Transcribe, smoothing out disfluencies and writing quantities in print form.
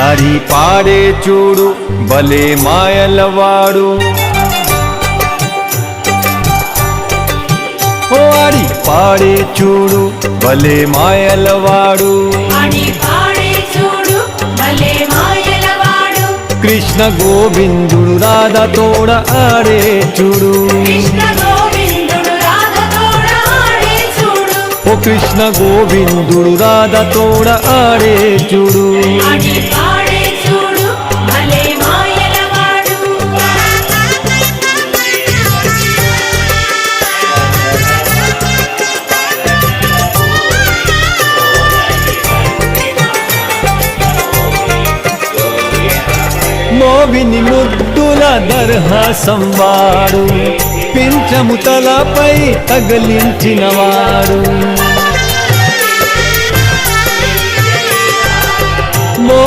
ఆడి పాడే చూడు భలే మాయలవాడు ఓ ఆడి పాడే చూడు భలే మాయలవాడు కృష్ణ గోవిందుడు రాధ తోడ ఆడే చూడు ఓ కృష్ణ గోవిందుడు రాధ తోడ ఆడే చూడు మోవిని ముద్దుల దర్హాసం వాడు పింఛము తలపై తగిలించినవాడు